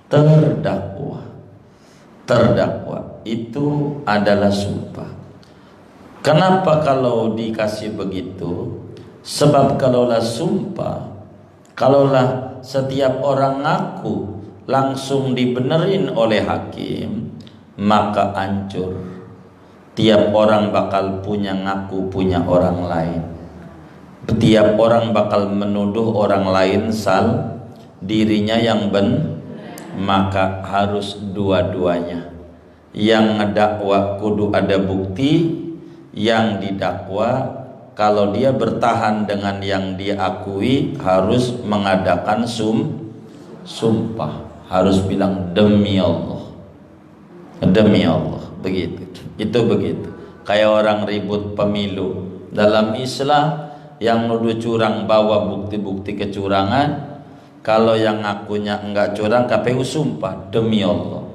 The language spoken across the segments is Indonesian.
terdakwa. Terdakwa itu adalah sumpah. Kenapa kalau dikasih begitu? Sebab kalaulah sumpah, kalaulah setiap orang ngaku langsung dibenerin oleh hakim, maka hancur. Tiap orang bakal punya ngaku punya orang lain. Tiap orang bakal menuduh orang lain dirinya yang maka harus dua-duanya. Yang ngedakwa kudu ada bukti, yang didakwa kalau dia bertahan dengan yang diakui harus mengadakan sumpah, harus bilang demi Allah, demi Allah, begitu. Itu begitu. Kayak orang ribut pemilu dalam Islam, yang nuduh curang bawa bukti-bukti kecurangan. Kalau yang ngakunya enggak curang, KPU sumpah demi Allah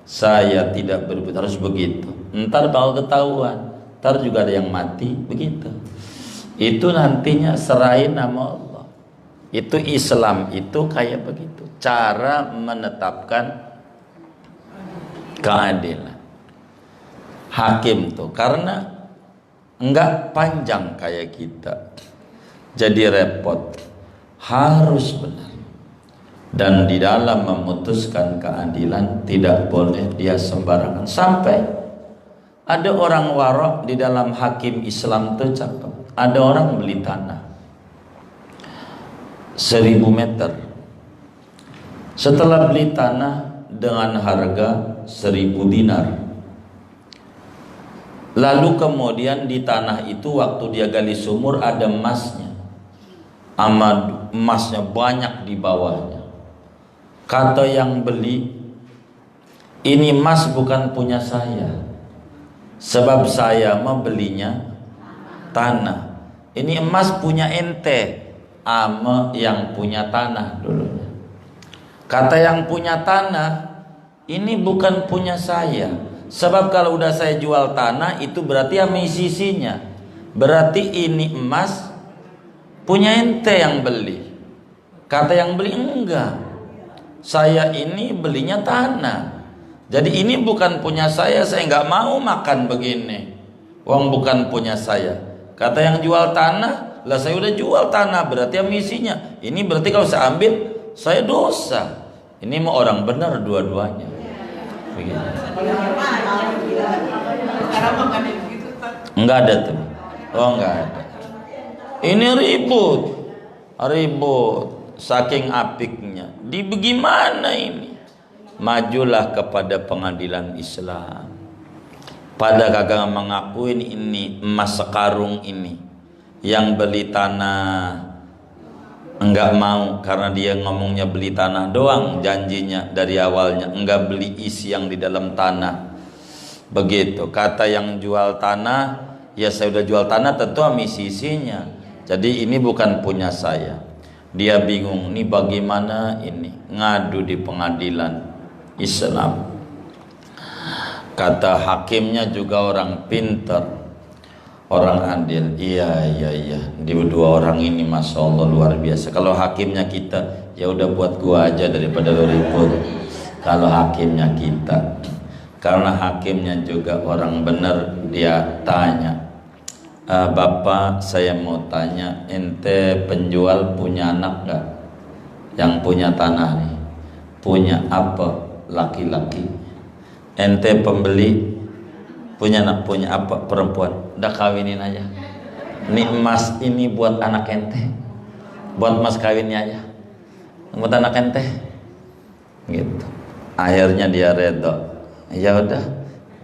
saya tidak berbuat, harus begitu. Ntar bakal ketahuan, ntar juga ada yang mati, begitu. Itu nantinya serahin nama Allah. Itu Islam itu kayak begitu, cara menetapkan keadilan. Hakim tuh karena enggak panjang kayak kita, jadi repot, harus benar. Dan di dalam memutuskan keadilan tidak boleh dia sembarangan. Sampai ada orang warok di dalam hakim Islam tuh cakep. Ada orang beli tanah 1000 meter. Setelah beli tanah dengan harga 1000 dinar, lalu kemudian di tanah itu waktu dia gali sumur ada emasnya, emasnya banyak di bawahnya. Kata yang beli, ini emas bukan punya saya, sebab saya membelinya tanah. Ini emas punya ente, ama yang punya tanah dulunya. Kata yang punya tanah, ini bukan punya saya, sebab kalau udah saya jual tanah itu berarti sama sisinya. Berarti ini emas punya ente yang beli. Kata yang beli, enggak, saya ini belinya tanah. Jadi ini bukan punya saya nggak mau makan begini. Uang bukan punya saya. Kata yang jual tanah, lah saya udah jual tanah, berarti emisinya. Ini berarti kalau saya ambil, saya dosa. Ini mau orang benar dua-duanya. Begitu. Enggak ada tuh. Oh enggak ada. Ini ribut. Saking apiknya. Di bagaimana ini? Majulah kepada pengadilan Islam. Pada kagak mengakuin ini emas sekarung ini, yang beli tanah enggak mau karena dia ngomongnya beli tanah doang, janjinya dari awalnya enggak beli isi yang di dalam tanah. Begitu. Kata yang jual tanah, ya saya udah jual tanah tentu isi isinya. Jadi ini bukan punya saya. Dia bingung, ini bagaimana ini? Ngadu di pengadilan Islam. Kata hakimnya juga orang pintar, orang adil. Iya. Di dua orang ini masya Allah luar biasa. Kalau hakimnya kita, ya udah buat gua aja daripada lu ribut. Kalau hakimnya kita, karena hakimnya juga orang benar, dia tanya, Bapak saya mau tanya, ente penjual punya anak nggak? Yang punya tanah nih, punya apa? Laki-laki. Ente pembeli punya anak, punya apa? Perempuan. Udah kawinin aja. Ini emas ini buat anak ente, buat emas kawinnya aja, buat anak ente. Gitu. Akhirnya dia redha. Ya udah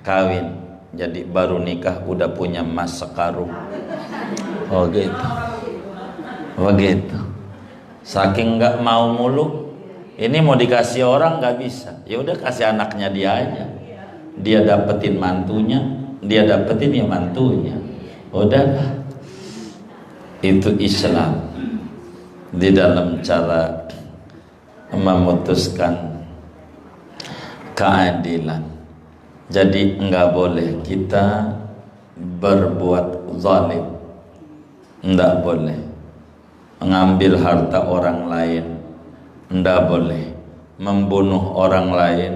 kawin. Jadi baru nikah udah punya emas sekarung. Oh gitu. Begitu. Saking nggak mau mulu, ini mau dikasih orang nggak bisa. Ya udah kasih anaknya dia aja. Dia dapetin mantunya, dia dapetin ya mantunya. Udahlah. Itu Islam di dalam cara memutuskan keadilan. Jadi enggak boleh kita berbuat zalim, enggak boleh mengambil harta orang lain, enggak boleh membunuh orang lain,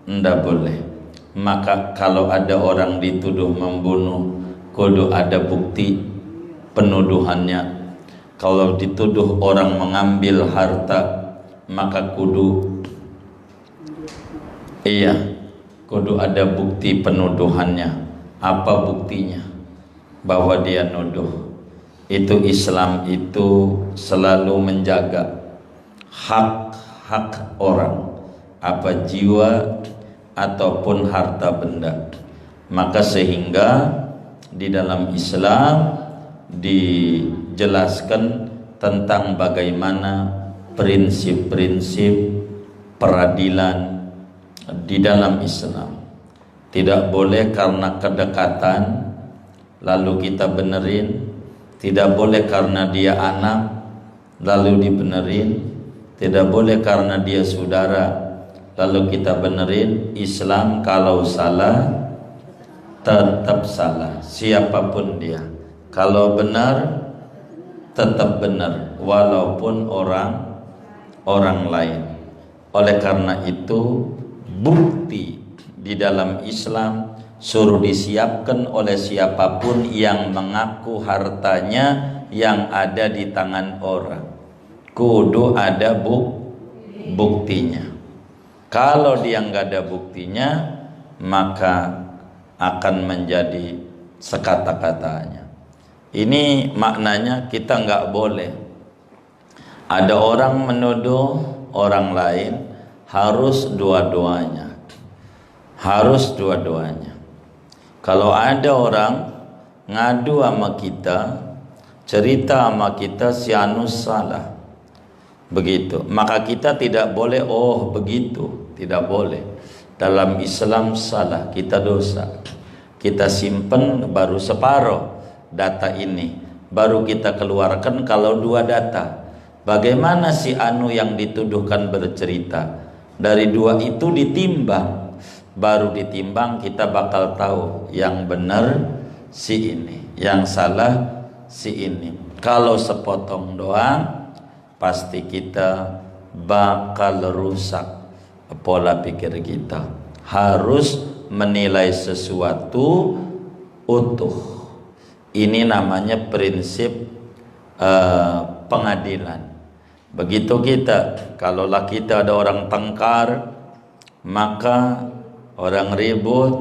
ndak boleh. Maka kalau ada orang dituduh membunuh, kudu ada bukti penuduhannya. Kalau dituduh orang mengambil harta, maka kudu ada bukti penuduhannya. Apa buktinya? Bahwa dia nuduh. Itu Islam itu selalu menjaga hak-hak orang, apa jiwa ataupun harta benda. Maka sehingga di dalam Islam dijelaskan tentang bagaimana prinsip-prinsip peradilan di dalam Islam. Tidak boleh karena kedekatan lalu kita benerin, tidak boleh karena dia anak lalu dibenerin, tidak boleh karena dia saudara lalu kita benerin. Islam kalau salah tetap salah, siapapun dia. Kalau benar tetap benar, walaupun orang lain. Oleh karena itu, bukti di dalam Islam suruh disiapkan oleh siapapun yang mengaku hartanya yang ada di tangan orang. Kudu ada buktinya. Kalau dia nggak ada buktinya, maka akan menjadi sekata-katanya. Ini maknanya kita nggak boleh ada orang menuduh orang lain, harus dua-duanya. Harus dua-duanya. Kalau ada orang ngadu sama kita, cerita sama kita si anu salah, begitu, maka kita tidak boleh begitu, tidak boleh. Dalam Islam salah, kita dosa. Kita simpen baru separuh data ini, baru kita keluarkan kalau 2 data. Bagaimana si anu yang dituduhkan bercerita? Dari 2 itu ditimbang, baru ditimbang kita bakal tahu yang benar si ini, yang salah si ini. Kalau sepotong doang, pasti kita bakal rusak pola pikir kita. Harus menilai sesuatu utuh. Ini namanya prinsip pengadilan. Begitu kita, kalaulah kita ada orang tengkar, maka orang ribut,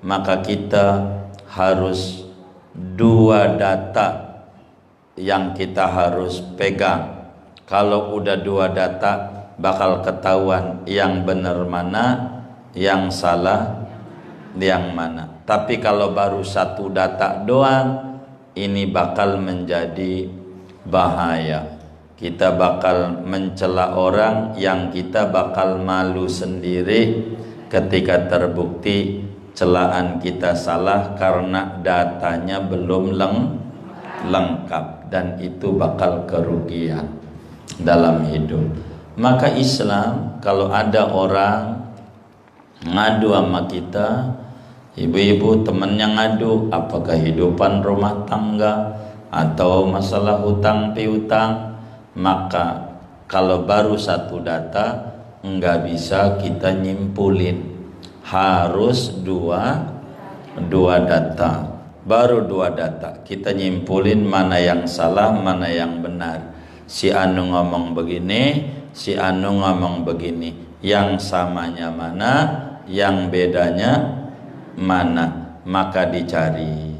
maka kita harus 2 data yang kita harus pegang. Kalau udah 2 data, bakal ketahuan yang benar mana, yang salah yang mana. Tapi kalau baru 1 data doang, ini bakal menjadi bahaya. Kita bakal mencela orang yang kita bakal malu sendiri ketika terbukti celaan kita salah karena datanya belum lengkap, dan itu bakal kerugian dalam hidup. Maka Islam, kalau ada orang ngadu sama kita, ibu-ibu temennya ngadu, apa kehidupan rumah tangga atau masalah hutang piutang, maka kalau baru 1 data enggak bisa kita nyimpulin, harus dua data. Baru 2 data kita nyimpulin mana yang salah, mana yang benar. Si anu ngomong begini, si anu ngomong begini, yang samanya mana, yang bedanya mana, maka dicari.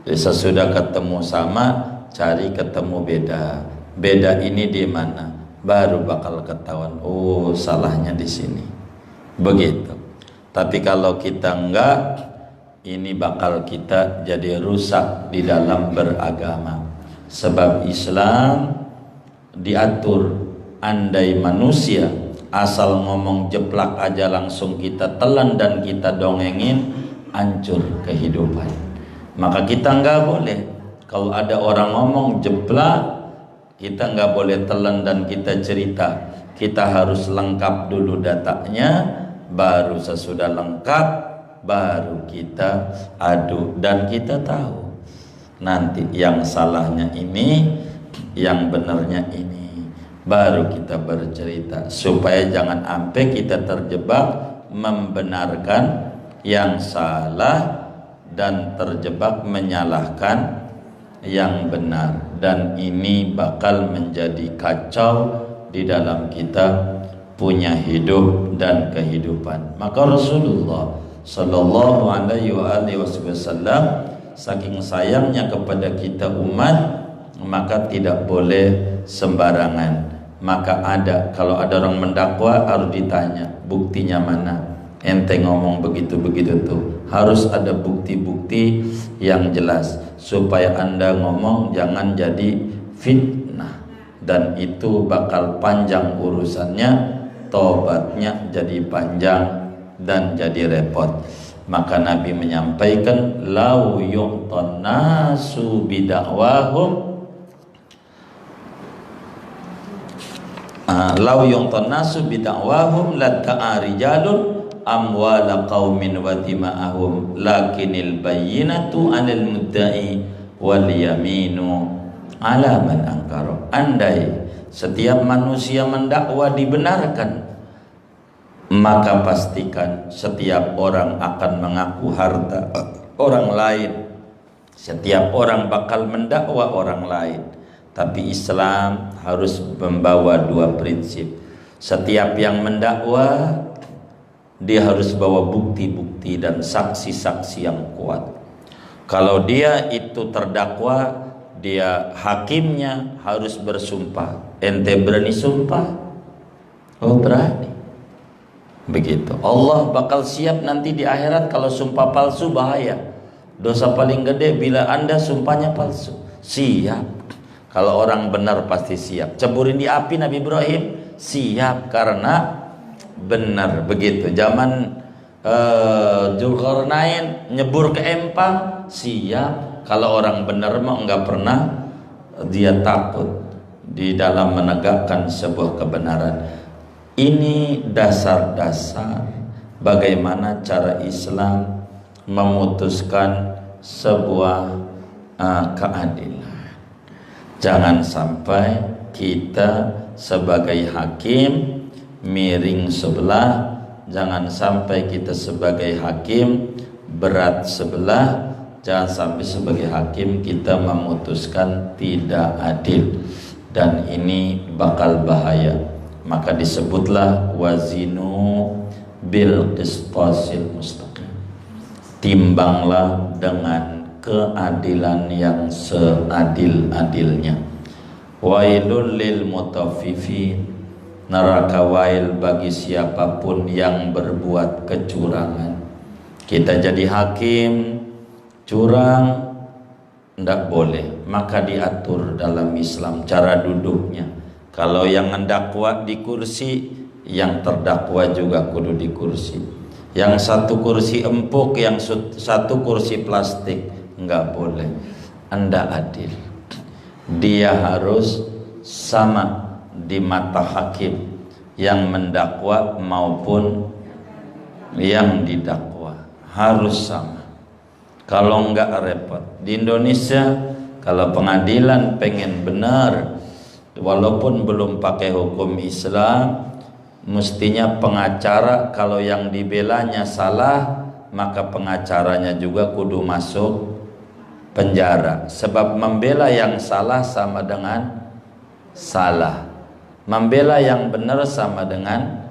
Sesudah ketemu sama, cari ketemu beda. Beda ini di mana? Baru bakal ketahuan, salahnya di sini. Begitu. Tapi kalau kita enggak, ini bakal kita jadi rusak di dalam beragama. Sebab Islam diatur, andai manusia asal ngomong jeplak aja langsung kita telan dan kita dongengin, hancur kehidupan. Maka kita enggak boleh. Kalau ada orang ngomong jeplak, kita enggak boleh telan dan kita cerita. Kita harus lengkap dulu datanya, baru sesudah lengkap baru kita adu, dan kita tahu nanti yang salahnya ini, yang benarnya ini. baru kita bercerita, supaya jangan sampai kita terjebak membenarkan yang salah dan terjebak menyalahkan yang benar, dan ini bakal menjadi kacau di dalam kita punya hidup dan kehidupan. Maka Rasulullah sallallahu alaihi wasallam saking sayangnya kepada kita umat, maka tidak boleh sembarangan. Maka kalau ada orang mendakwa harus ditanya buktinya mana, ente ngomong begitu-begitu tuh, harus ada bukti-bukti yang jelas supaya anda ngomong jangan jadi fitnah, dan itu bakal panjang urusannya, tobatnya jadi panjang dan jadi repot. Maka Nabi menyampaikan, lau yu'tan nasu bidakwahum, lau yu'tan nasu bidakwahum ladda'a rijalun amwala qaumin wa dima'ahum lakinil bayyinatu 'alal mudda'i wal yaminu 'ala man ankara. Andai setiap manusia mendakwa dibenarkan, maka pastikan setiap orang akan mengaku harta orang lain. Setiap orang bakal mendakwa orang lain. Tapi Islam harus membawa dua prinsip. Setiap yang mendakwa, dia harus bawa bukti-bukti dan saksi-saksi yang kuat. Kalau dia itu terdakwa, dia hakimnya harus bersumpah. Ente berani sumpah? Oh berani. Begitu. Allah bakal siap nanti di akhirat. Kalau sumpah palsu bahaya. Dosa paling gede bila anda sumpahnya palsu. Siap. Kalau orang benar pasti siap. Ceburin di api Nabi Ibrahim, siap karena benar. Begitu. Zaman Dzulkarnain nyebur ke empang, siap. Kalau orang benar mah enggak pernah dia takut di dalam menegakkan sebuah kebenaran. Ini dasar-dasar bagaimana cara Islam memutuskan sebuah keadilan. Jangan sampai kita sebagai hakim miring sebelah, jangan sampai kita sebagai hakim berat sebelah, jangan sampai sebagai hakim kita memutuskan tidak adil, dan ini bakal bahaya. Maka disebutlah wazinu bil qistasil mustaqim, timbanglah dengan keadilan yang seadil-adilnya. Wailul lil mutaffifin, neraka wail bagi siapapun yang berbuat kecurangan. Kita jadi hakim curang tidak boleh, maka diatur dalam Islam cara duduknya. Kalau yang mendakwa di kursi, yang terdakwa juga kudu di kursi. Yang satu kursi empuk, yang satu kursi plastik, enggak boleh. Anda adil. Dia harus sama di mata hakim yang mendakwa maupun yang didakwa, harus sama. Kalau enggak repot. Di Indonesia kalau pengadilan pengen benar, walaupun belum pakai hukum Islam, mestinya pengacara kalau yang dibelanya salah, maka pengacaranya juga kudu masuk penjara. Sebab membela yang salah sama dengan salah, membela yang benar sama dengan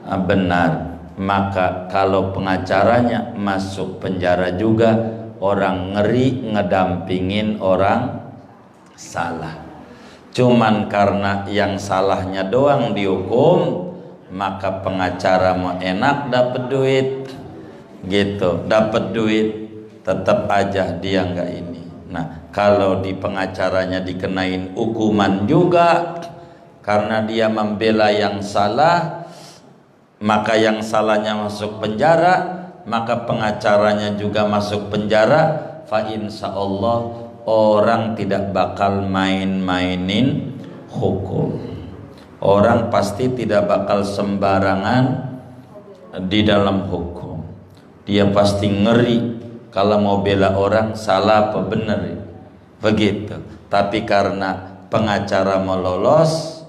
benar. Maka kalau pengacaranya masuk penjara juga, orang ngeri ngedampingin orang salah. Cuman karena yang salahnya doang dihukum, maka pengacara mau enak dapat duit gitu, dapat duit, tetap aja dia enggak ini. Nah, kalau di pengacaranya dikenain hukuman juga karena dia membela yang salah, maka yang salahnya masuk penjara, maka pengacaranya juga masuk penjara. Fa insyaallah orang tidak bakal main-mainin hukum. Orang pasti tidak bakal sembarangan di dalam hukum. Dia pasti ngeri kalau mau bela orang salah apa benar, begitu. Tapi karena pengacara mau lolos,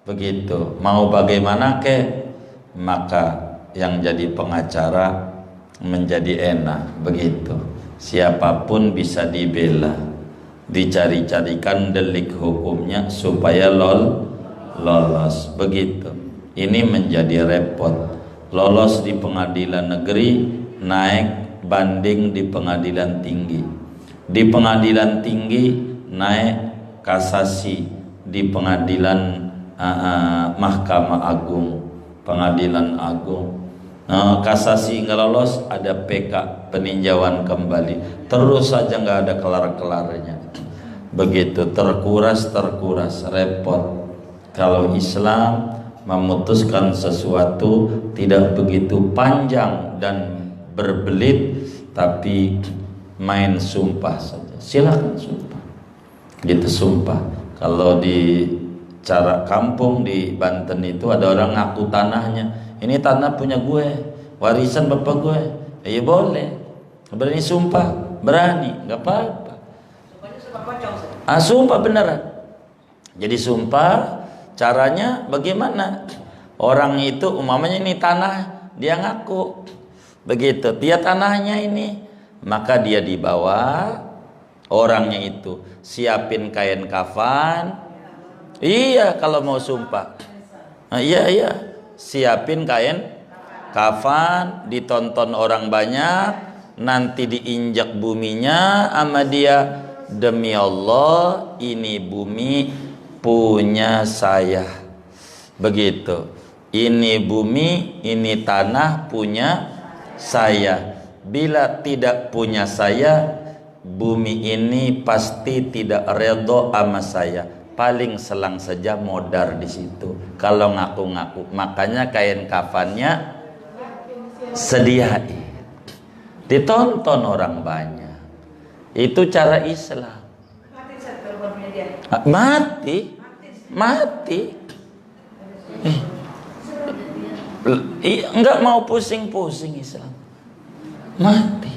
Begitu. Mau bagaimana ke, maka yang jadi pengacara menjadi enak. Begitu. Siapapun bisa dibela, dicari-carikan delik hukumnya supaya lolos. Begitu. Ini menjadi repot. Lolos di pengadilan negeri, naik banding di pengadilan tinggi. Di pengadilan tinggi naik kasasi di pengadilan Mahkamah Agung, pengadilan agung. Kasasi nggak lolos, ada PK, peninjauan kembali. Terus saja nggak ada kelar-kelarnya. Begitu, terkuras, repot. Kalau Islam memutuskan sesuatu tidak begitu panjang dan berbelit, tapi main sumpah saja. Silakan sumpah. Gitu, sumpah. Kalau di cara kampung di Banten itu ada orang ngaku tanahnya, ini tanah punya gue, warisan bapak gue. Ya boleh. Berani sumpah, berani, nggak apa-apa. Sumpah beneran. Jadi sumpah, caranya bagaimana? Orang itu umpamanya ini tanah, dia ngaku. Begitu, dia tanahnya ini, maka dia dibawa, orangnya itu siapin kain kafan. Iya, kalau mau sumpah. Iya, siapin kain kafan, ditonton orang banyak, nanti diinjak buminya sama dia. Demi Allah, ini bumi punya saya. Begitu. Ini bumi, ini tanah punya saya. Bila tidak punya saya, bumi ini pasti tidak redho sama saya. Paling selang saja modar di situ. Kalau ngaku-ngaku, makanya kain kafannya sediain, ditonton orang banyak. Itu cara Islam. Mati. Enggak mau pusing-pusing Islam. Mati.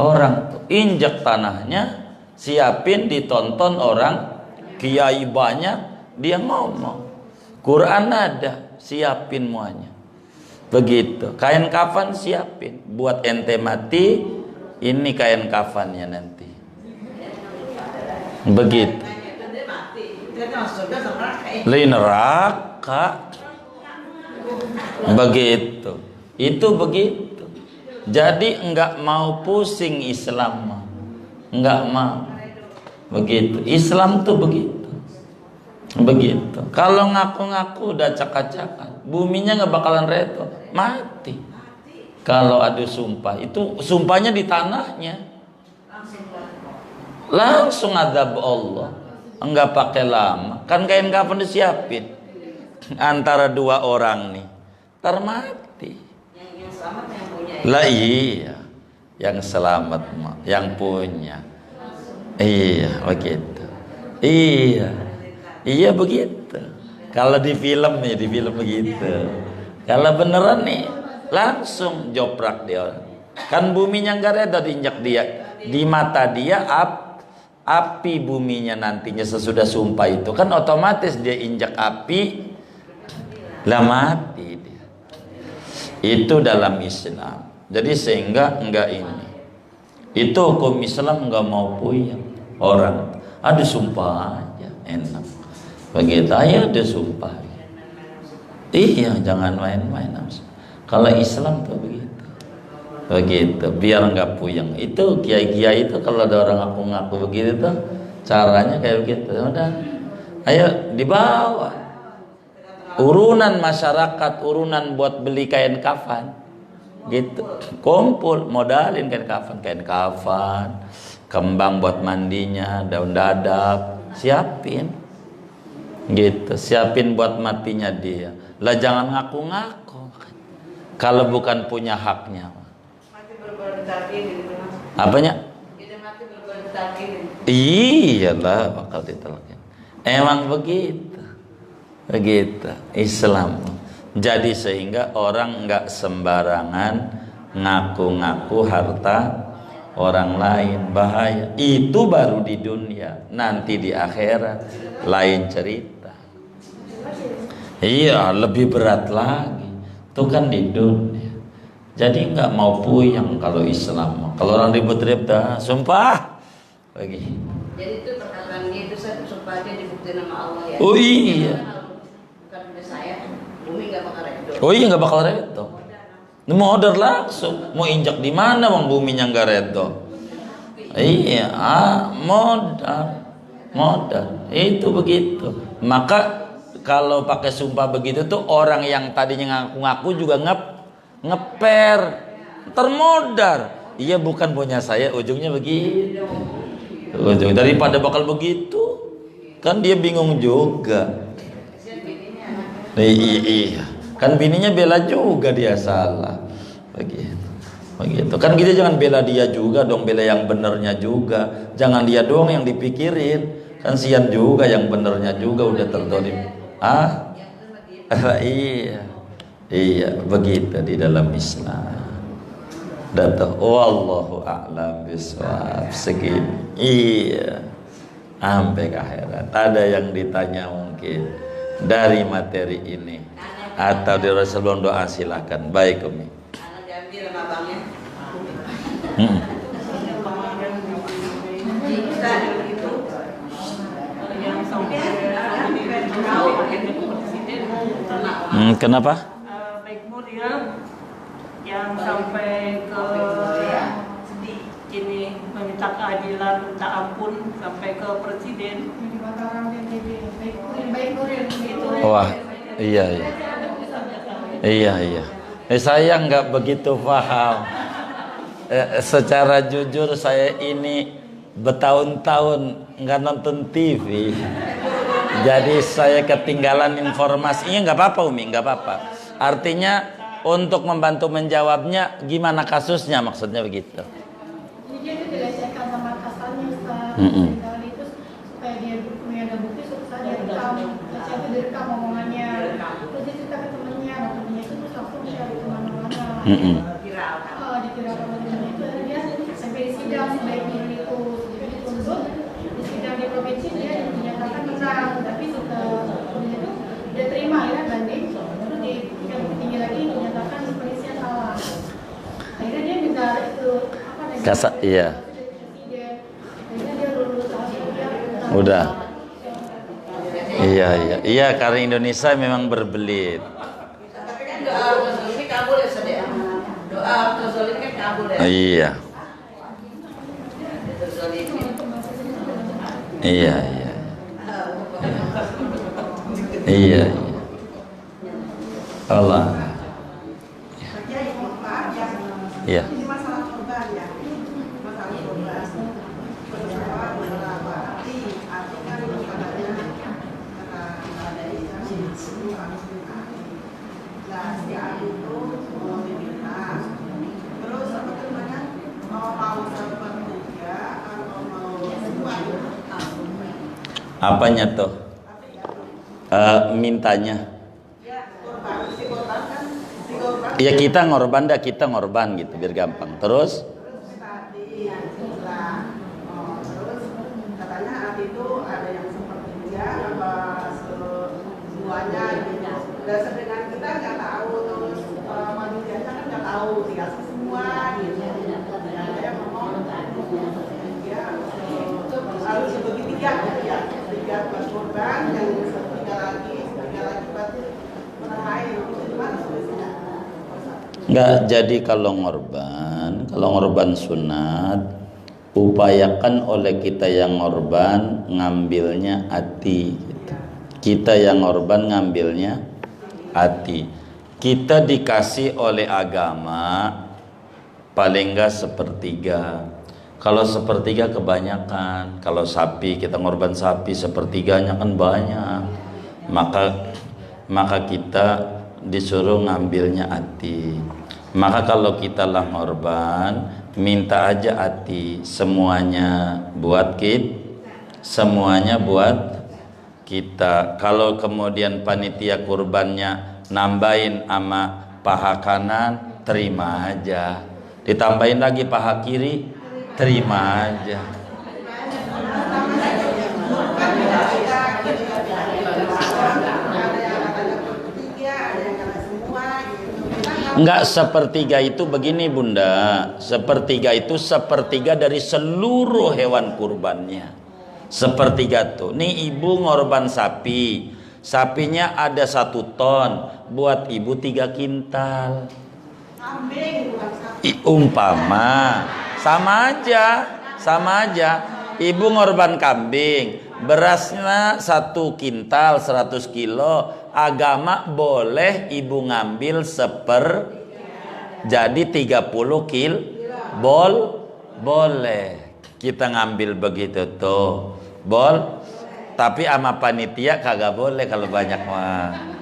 Orang tuh injak tanahnya, siapin, ditonton orang. Kiai banyak, dia ngomong. Quran ada, siapin muanya. Begitu. Kain kafan siapin. Buat ente mati, ini kain kafannya nanti. Begitu. Neraka. Begitu. Itu begitu. Jadi enggak mau pusing Islam. Enggak mau. Begitu. Islam tuh begitu. Begitu. Kalau ngaku-ngaku udah cakap-cakap, buminya nggak bakalan reto, mati. Kalau ada sumpah, itu sumpahnya di tanahnya. Langsung azab Allah. Enggak pakai lama. Kan kain kafan disiapin. Antara dua orang nih, termati. Yang selamat yang punya. Lah iya. Yang selamat yang punya. Iya, begitu. Iya begitu. Kalau di film ya, di film begitu. Kalau beneran nih, langsung joprak dia. Kan buminya nggak reda diinjak dia. Di mata dia api buminya nantinya sesudah sumpah itu kan otomatis dia injak api, lah mati dia. Itu dalam Islam. Jadi sehingga enggak ini. Itu hukum Islam, nggak mau puyeng. Orang ada sumpah aja enak. Begitu aja ada sumpah. Iya, jangan main-main. Kalau Islam tuh begitu. Begitu, biar nggak puyeng. Itu kiai-kiai itu kalau ada orang ngaku-ngaku begitu tuh caranya kayak begitu. Udah, ayo dibawa. Urunan masyarakat, urunan buat beli kain kafan. Gitu, kumpul modalin kain kafan, kembang buat mandinya, daun dadap, siapin. Gitu, siapin buat matinya dia. Lah jangan ngaku-ngaku. Kalau bukan punya haknya. Apanya? Iyalah bakal ditelakin. Emang begitu. Begitu Islam. Jadi sehingga orang nggak sembarangan ngaku-ngaku harta orang lain, bahaya. Itu baru di dunia, nanti di akhirat lain cerita. Iya, lebih berat lagi. Itu kan di dunia. Jadi nggak mau puyeng kalau Islam. Kalau orang ribut-ribut, sumpah lagi. Jadi itu perkataan dia itu supaya dia dibuktiin sama Allah ya. Oh iya. Bukan udah saya, bumi nggak bakal redo. Oh iya, nggak bakal redo. Mau order langsung, mau injak di mana bang buminya nggak redo. Iya, modal itu begitu. Maka kalau pakai sumpah begitu tuh orang yang tadinya ngaku-ngaku juga ngeper, termodar. Iya bukan punya saya, ujungnya begitu. Daripada bakal begitu, kan dia bingung juga. Iya, kan bininya bela juga dia salah, begitu. Kan kita jangan bela dia juga dong, bela yang benernya juga. Jangan dia doang yang dipikirin. Kan sian juga yang benernya juga udah terdolim. Iya, begitu di dalam Islam. Datang, wallahu a'lam bishawab. Segini. Iya. Sampai ke akhirat. Ada yang ditanya mungkin dari materi ini atau di Rasulullah doa silakan. Baik Umi. Diambil sama abangnya. Kenapa? Baik Nuril yang sampai ke ini meminta keadilan, minta ampun sampai ke presiden. Wah, iya. Saya nggak begitu paham. Secara jujur saya ini bertahun-tahun nggak nonton TV. Jadi saya ketinggalan informasinya. Nggak apa-apa Umi, nggak apa-apa. Artinya untuk membantu menjawabnya gimana kasusnya, maksudnya begitu. Jadi dia itu dilecehkan sama atasannya Ustaz. Itu supaya dia punya ada bukti supaya dia rekam. Saya itu direkam omongannya. Terus dia cerita ke temennya, temennya itu terus langsung share ke mana-mana. Dikira sama temennya itu akhirnya sampai di sidang baik diri itu jadi dituntut di sidang di provinsi dia dinyatakan menang, tapi setelah itu dia terima ya banding, terus di tingkat tinggi lagi dinyatakan polisinya salah. Akhirnya dia minta itu Iya. Udah. Iya karena Indonesia memang berbelit. Tapi kan doa ini kabul ya saudara. Doa terzolim kan kabul ya. Iya. Iya. Allah. Iya. Apanya tuh? Mintanya. Ya kita ngorban gitu biar gampang. Terus? Katanya hati itu ada yang seperti dia apa semuanya gitu. Dasar dengan kita nggak tahu terus manusianya kan nggak tahu dikasih semua gitu. Saya ngomong dia harus segitiga ya, tiga buat korban yang tiga lagi buat menahai itu gimana solusinya? Enggak, jadi kalau ngorban sunat, upayakan oleh kita yang ngorban ngambilnya hati gitu. Kita yang ngorban ngambilnya hati. Kita dikasih oleh agama paling enggak sepertiga. Kalau sepertiga kebanyakan. Kalau sapi, kita ngorban sapi sepertiganya kan banyak. Maka kita disuruh ngambilnya hati. Maka kalau kita lah ngorban, minta aja hati, semuanya buat kita. Kalau kemudian panitia kurbannya nambahin sama paha kanan, terima aja. Ditambahin lagi paha kiri, terima aja. Enggak, sepertiga itu begini Bunda. Sepertiga itu sepertiga dari seluruh hewan kurbannya. Sepertiga tuh. Nih ibu ngorban sapi. Sapinya ada 1 ton. Buat ibu 3 kintal. Kambing bukan sapi. Umpama. Sama aja. Ibu ngorban kambing. Berasnya 1 kintal 100 kilo. Agama boleh ibu ngambil jadi 30 kil boleh kita ngambil begitu tuh tapi ama panitia kagak boleh kalau banyak mah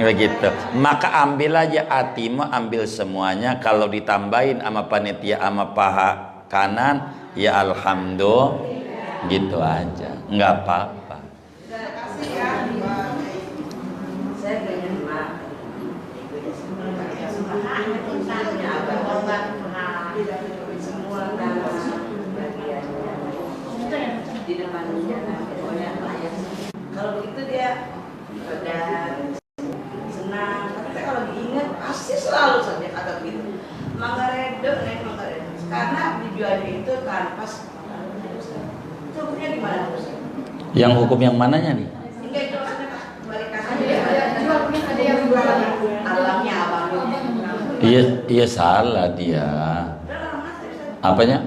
begitu. Maka ambil aja atimu, ambil semuanya. Kalau ditambahin ama panitia ama paha kanan ya alhamdulillah, gitu aja, nggak apa-apa. Kasih ya. Saya pengen makan. Punya abang semua nama bagiannya di depannya. Kalau begitu dia udah senang. Tapi kalau diingat pasti selalu saja kata begitu. Manggaredo. Karena dijualnya itu tanpa itu hukumnya gimana? Yang hukum yang mananya nih? Enggak, itu maksudnya balikan Ada yang jual alamnya abangnya. Iya salah dia. Apanya?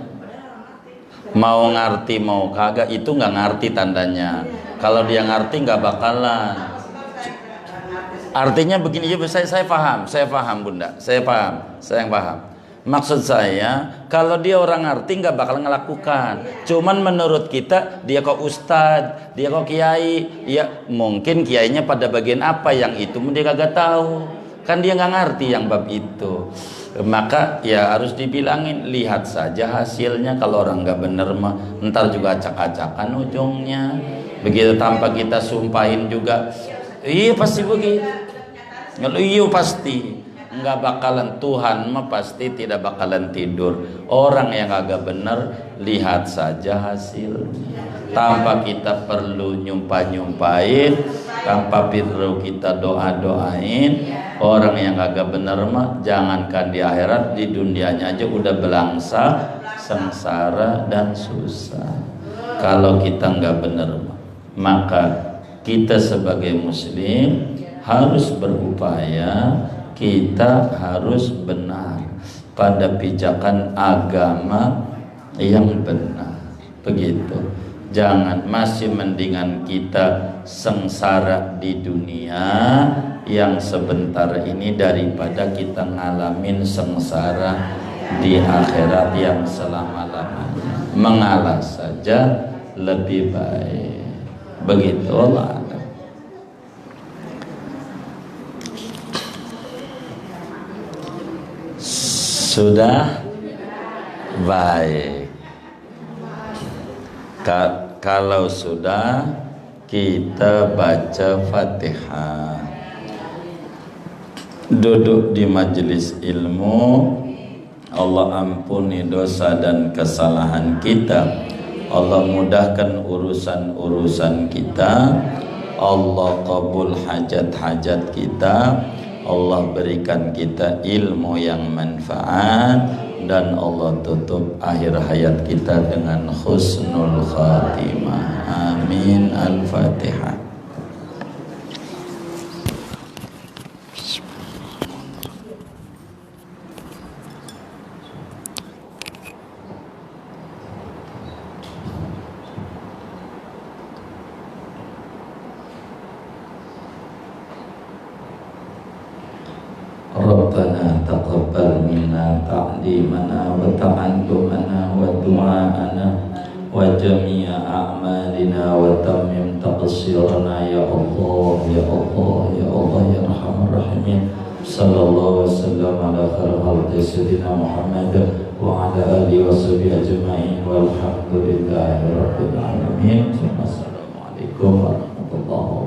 Mau ngerti mau kagak itu nggak ngerti tandanya. Kalau dia ngerti nggak bakalan. Artinya begini, ya saya paham Bunda, saya paham. Maksud saya, kalau dia orang ngerti nggak bakal ngelakukan. Cuman menurut kita dia kok ustad, dia kok kiai, ya mungkin kiainya pada bagian apa yang itu dia kagak tahu. Kan dia nggak ngerti yang bab itu. Maka ya harus dibilangin, lihat saja hasilnya. Kalau orang nggak bener mah ntar juga acak-acakan ujungnya. Begitu tanpa kita sumpahin juga, iya pasti begitu. Kalau iya pasti nggak bakalan, Tuhan mah pasti tidak bakalan tidur. Orang yang agak bener, lihat saja hasilnya tanpa kita perlu nyumpahin, tanpa perlu kita doain. Orang yang agak bener mah jangankan di akhirat, di dunianya aja udah belangsa, sengsara dan susah. Kalau kita nggak bener maka kita sebagai muslim harus berupaya, kita harus benar pada pijakan agama yang benar. Begitu. Jangan, masih mendingan kita sengsara di dunia yang sebentar ini daripada kita ngalamin sengsara di akhirat yang selama-lamanya. Mengalah saja lebih baik. Begitu Allah. Sudah baik. Kalau sudah, kita baca Fatihah. Duduk di majelis ilmu. Allah ampuni dosa dan kesalahan kita. Allah mudahkan urusan-urusan kita. Allah kabul hajat-hajat kita. Allah berikan kita ilmu yang manfaat, dan Allah tutup akhir hayat kita dengan husnul khatimah. Amin. Al-Fatihah. Rabbana taqabbal minna ta'limana wa ta'allumana wa du'aana wa jami'a a'malina wa tammim taqsirana ya Allah ya Allah ya Allah ya Arhamar Rahimin. Sallallahu wasallam ala khair khalqi sayyidina Muhammad wa ala alihi wa sahbihi ajma'in walhamdulillahi rabbil alamin. Assalamualaikum warahmatullahi wabarakatuh.